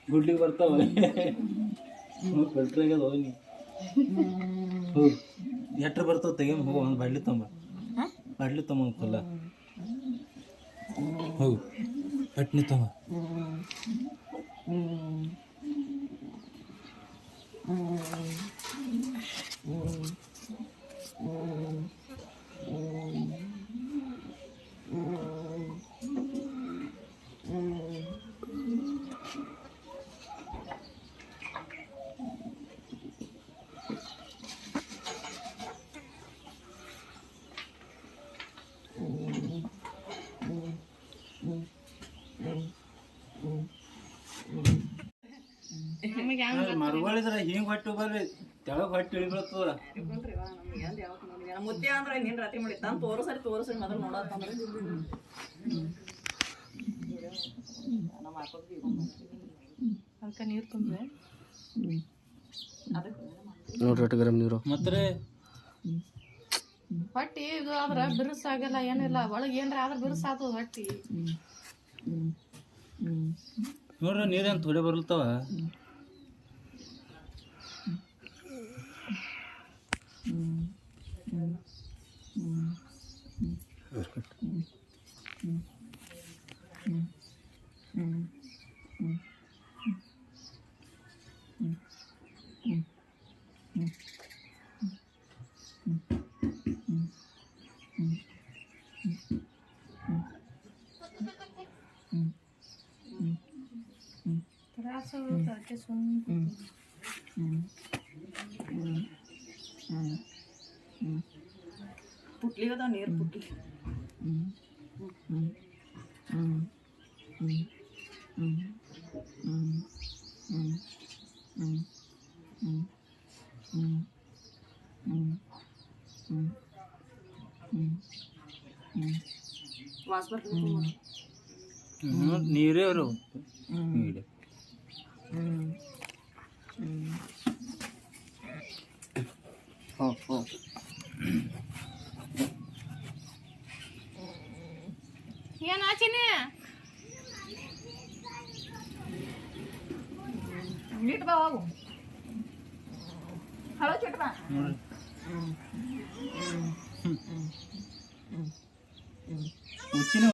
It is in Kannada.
ಗುಡ್ಲಿಗೆ ಬರ್ತಾವ ಫಿಲ್ಟ್ರ್ ಆಗ್ಯದ ಹೋಗಿ ಎಟ್ರ ಬರ್ತಾವ ತೆಗಿ ಹೋಗ ಒಂದು ಬಾಡ್ಲಿ ತೊಂಬ ಕೊಲ್ಲ ಹೋಗು ಚಟ್ನಿ ತೊಂಬ ಮರುಗಳಿದ್ರೆ ಹಿಂಗೆ ಹೊಟ್ಟು ಬರ್ರಿ ತೆಳಗ್ ಹೊಟ್ಟು ಇಳಿಬೀಳ್ತದ ಮುದ್ದೆ ಅಂದ್ರೆ ನೀನ್ ರಾತ್ರಿ ಮಾಡಿ ತಾನು ತೋರಿಸರಿ ಮೊದಲು ನೋಡತ್ತಂದ್ರೆ ಅದಕ್ಕೆ ನೀರು ತುಂಬ್ರೆ ನೋಡ್ರಿ ಗರಂ ನೀರು ಮತ್ತೆ ಹೊಟ್ಟಿ ಇದು ಆದ್ರೆ ಬಿರುಸಾಗಲ್ಲ ಏನಿಲ್ಲ ಒಳಗೆ ಏನ್ರ ಆದ್ರೆ ಬಿರುಸಾಗ್ತದ ಹೊಟ್ಟಿ ನೋಡ್ರಿ ನೀರೇನು ಥೋಡೆ ಬರ್ಲತ್ತವ ಪುಟ್ಲಿಗದ ನೀರು ಪುಟ್ಲಿ ವಾಸ್ ಬರ್ತದೆ ನೀರೇ ಅವರು ಏನು ಆಚಿನಿ ನೀಟ್ ಬಾ ಹೋಗು ಹಲೋ ಚಿಟ್ ಬಾ ಹುಚ್ಚಿನ